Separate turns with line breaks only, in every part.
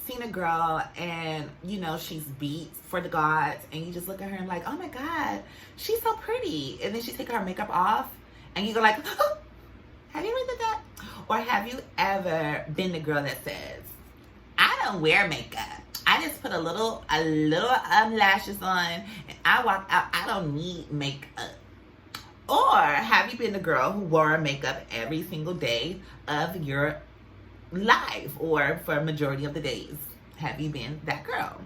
seen a girl and she's beat for the gods, and you just look at her and like, oh my god, she's so pretty, and then she takes her makeup off and you go like, oh, have you ever did that? Or have you ever been the girl that says, I don't wear makeup, I just put a little lashes on and I walk out, I don't need makeup? Or have you been the girl who wore makeup every single day of your life, or for a majority of the days? Have you been that girl?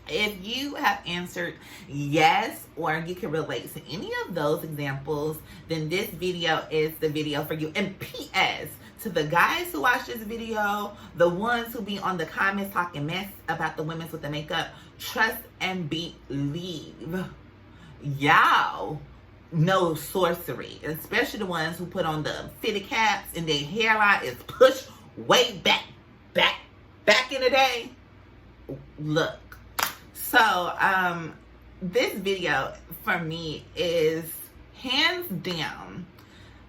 If you have answered yes, or you can relate to any of those examples, then this video is the video for you. And P.S. to the guys who watch this video, the ones who be on the comments talking mess about the women with the makeup, trust and believe, y'all know sorcery, especially the ones who put on the fitted caps and their hairline is pushed way back in the day. Look, so this video for me is hands down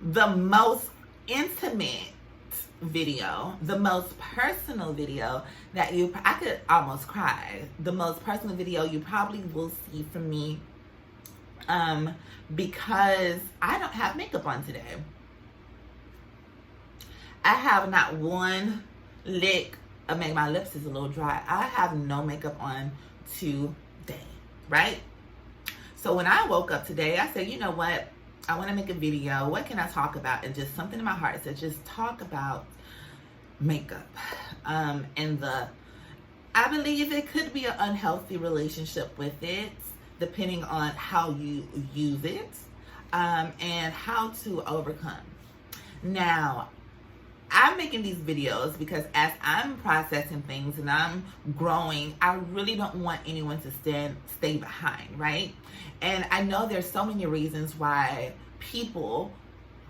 the most intimate video, the most personal video that I could almost cry, the most personal video you probably will see from me, because I don't have makeup on today. I have not one lick of makeup. My lips is a little dry. I have no makeup on today, right? So when I woke up today, I said, you know what? I want to make a video. What can I talk about? And just something in my heart said, just talk about makeup. I believe it could be an unhealthy relationship with it, depending on how you use it, and how to overcome. Now, I'm making these videos because as I'm processing things and I'm growing, I really don't want anyone to stay behind, right? And I know there's so many reasons why people,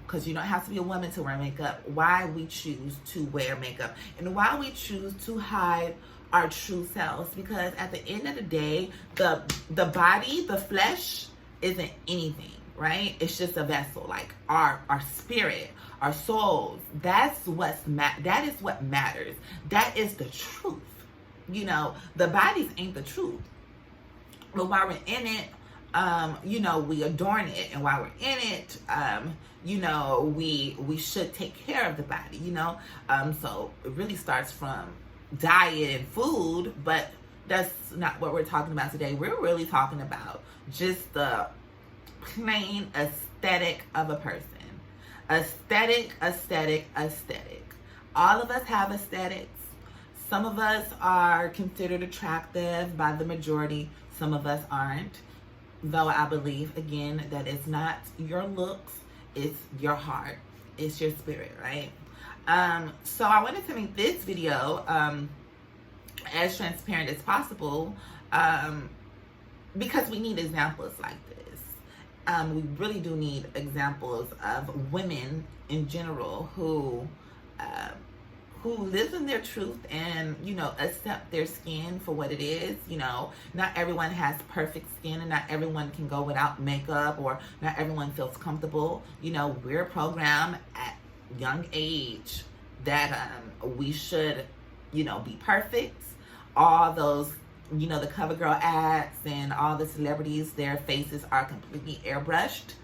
because you don't have to be a woman to wear makeup, why we choose to wear makeup and why we choose to hide our true selves. Because at the end of the day, the body, the flesh isn't anything, right? It's just a vessel. Like our spirit, our souls, that is what matters. That is the truth. The bodies ain't the truth. But while we're in it, we adorn it, and while we're in it, we should take care of the body, so it really starts from diet and food, but that's not what we're talking about today. We're really talking about just the plain aesthetic of a person. Aesthetic. All of us have aesthetics. Some of us are considered attractive by the majority. Some of us aren't. Though I believe, again, that it's not your looks, it's your heart, it's your spirit, right? So I wanted to make this video as transparent as possible, because we need examples like this. We really do need examples of women in general who live in their truth and, accept their skin for what it is. Not everyone has perfect skin, and not everyone can go without makeup, or not everyone feels comfortable. We're programmed at young age that we should, be perfect. All those, the CoverGirl ads and all the celebrities, their faces are completely airbrushed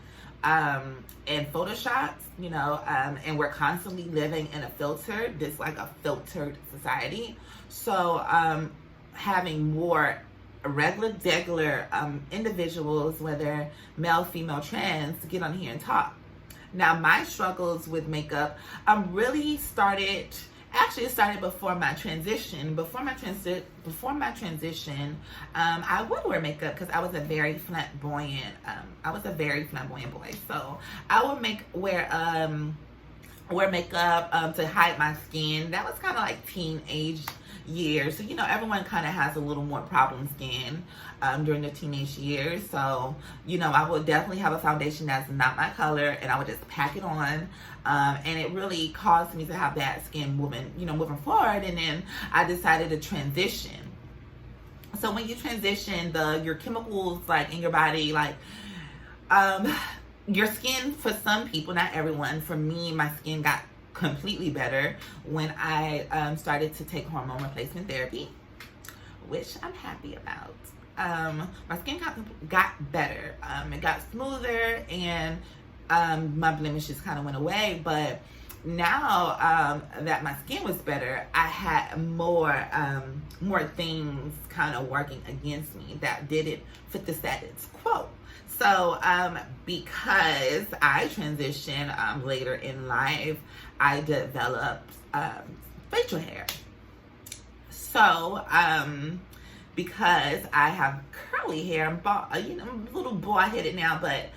and photoshopped, and we're constantly living in a filtered society. So having more regular individuals, whether male, female, trans, to get on here and talk. Now, my struggles with makeup it started before my transition. Before my transition, I would wear makeup because I was a very flamboyant. Boy. So I would wear makeup to hide my skin. That was kind of like teenage years. So everyone kind of has a little more problem skin during the teenage years. So I would definitely have a foundation that's not my color, and I would just pack it on. And it really caused me to have bad skin moving forward. And then I decided to transition. So when you transition, your chemicals like in your body, like your skin, for some people, not everyone, for me, my skin got completely better when I started to take hormone replacement therapy, which I'm happy about. My skin got better. It got smoother, and my blemishes kind of went away. But now that my skin was better, I had more things kind of working against me that didn't fit the status quo. So because I transitioned later in life, I developed facial hair. So because I have curly hair, I'm a little bald headed now, but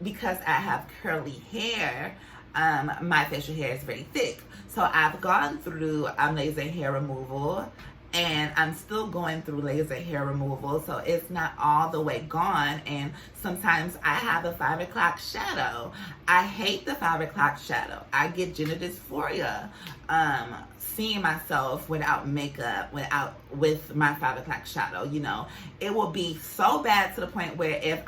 because I have curly hair, my facial hair is very thick. So I've gone through laser hair removal, and I'm still going through laser hair removal, so it's not all the way gone. And sometimes I have a 5 o'clock shadow. I hate the 5 o'clock shadow. I get gender dysphoria seeing myself without makeup, with my 5 o'clock shadow. You know, it will be so bad to the point where if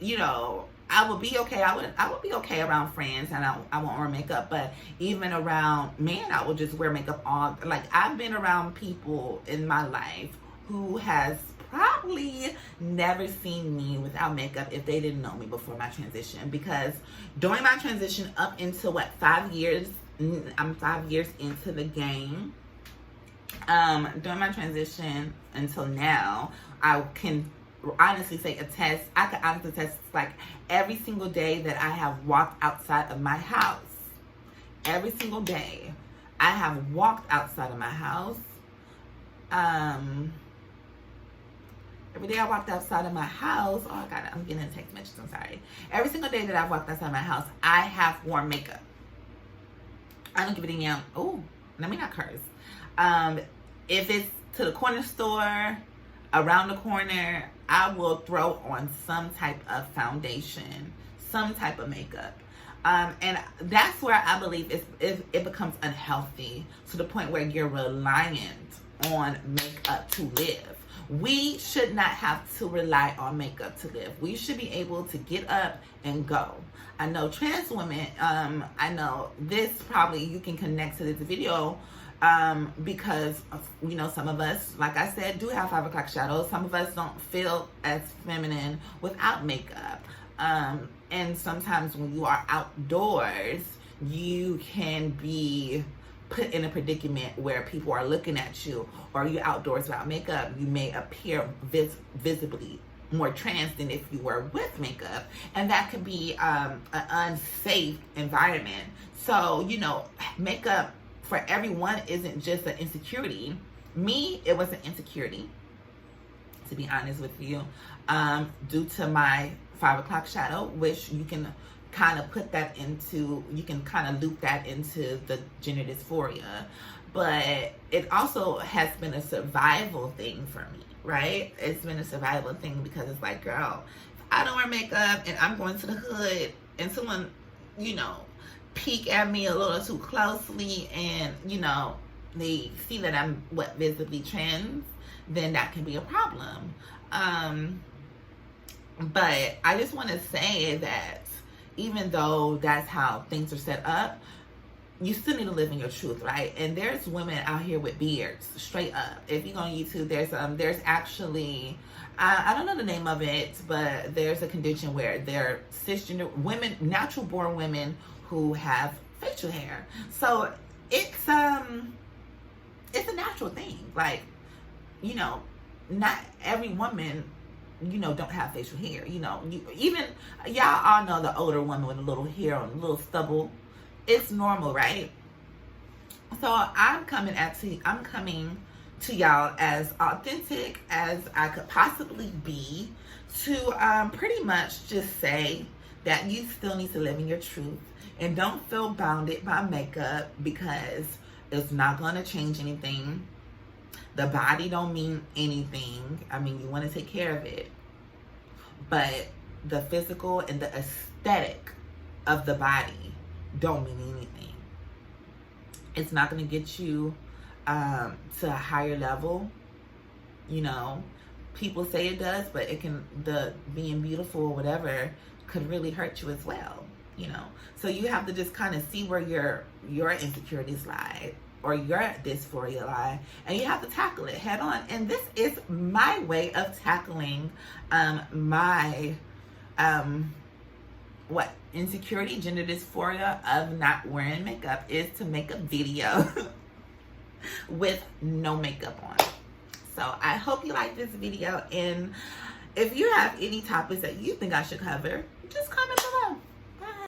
you know, I would be okay. I would be okay around friends, and I won't wear makeup. But even around men, I will just wear makeup all. Like, I've been around people in my life who has probably never seen me without makeup if they didn't know me before my transition. Because during my transition up into 5 years, I'm 5 years into the game. During my transition until now, I can honestly say I can honestly attest, like, every single day that I have walked outside of my house, every single day I have walked outside of my house, every day I walked outside of my house, oh God, I'm getting a text message, I'm sorry. Every single day that I've walked outside my house, I have worn makeup. I don't give it any, oh, let me not curse. If it's to the corner store, around the corner, I will throw on some type of foundation, some type of makeup. And that's where I believe it becomes unhealthy, to the point where you're reliant on makeup to live. We should not have to rely on makeup to live. We should be able to get up and go. I know trans women, I know this, probably you can connect to this video, because, you know, some of us, like I said, do have 5 o'clock shadows. Some of us don't feel as feminine without makeup. And sometimes when you are outdoors, you can be put in a predicament where people are looking at you, or you're outdoors without makeup, you may appear visibly more trans than if you were with makeup, and that could be an unsafe environment. So, you know, makeup for everyone isn't just an insecurity. Me, it was an insecurity, to be honest with you, due to my 5 o'clock shadow, which you can kind of put that into, you can kind of loop that into the gender dysphoria. But it also has been a survival thing for me, right? It's been a survival thing, because it's like, girl, if I don't wear makeup and I'm going to the hood and someone, you know, peek at me a little too closely, and, you know, they see that I'm visibly trans, then that can be a problem. But I just want to say that even though that's how things are set up, you still need to live in your truth, right? And there's women out here with beards, straight up. If you go on YouTube, there's actually, I don't know the name of it, but there's a condition where they're cisgender women, natural born women who have facial hair. So it's a natural thing. Like, you know, not every woman, you know, don't have facial hair. You know, y'all all know the older woman with a little hair on, a little stubble. It's normal, right? So I'm coming to y'all as authentic as I could possibly be, to pretty much just say that you still need to live in your truth, and don't feel bounded by makeup, because it's not going to change anything. The body don't mean anything. I mean, you want to take care of it, but the physical and the aesthetic of the body don't mean anything. It's not going to get you to a higher level. You know, people say it does, but it can, the being beautiful or whatever could really hurt you as well. you know. So you have to just kind of see where your insecurities lie or your dysphoria lie, and you have to tackle it head on. And this is my way of tackling my insecurity, gender dysphoria of not wearing makeup, is to make a video with no makeup on. So I hope you like this video, and if you have any topics that you think I should cover, just comment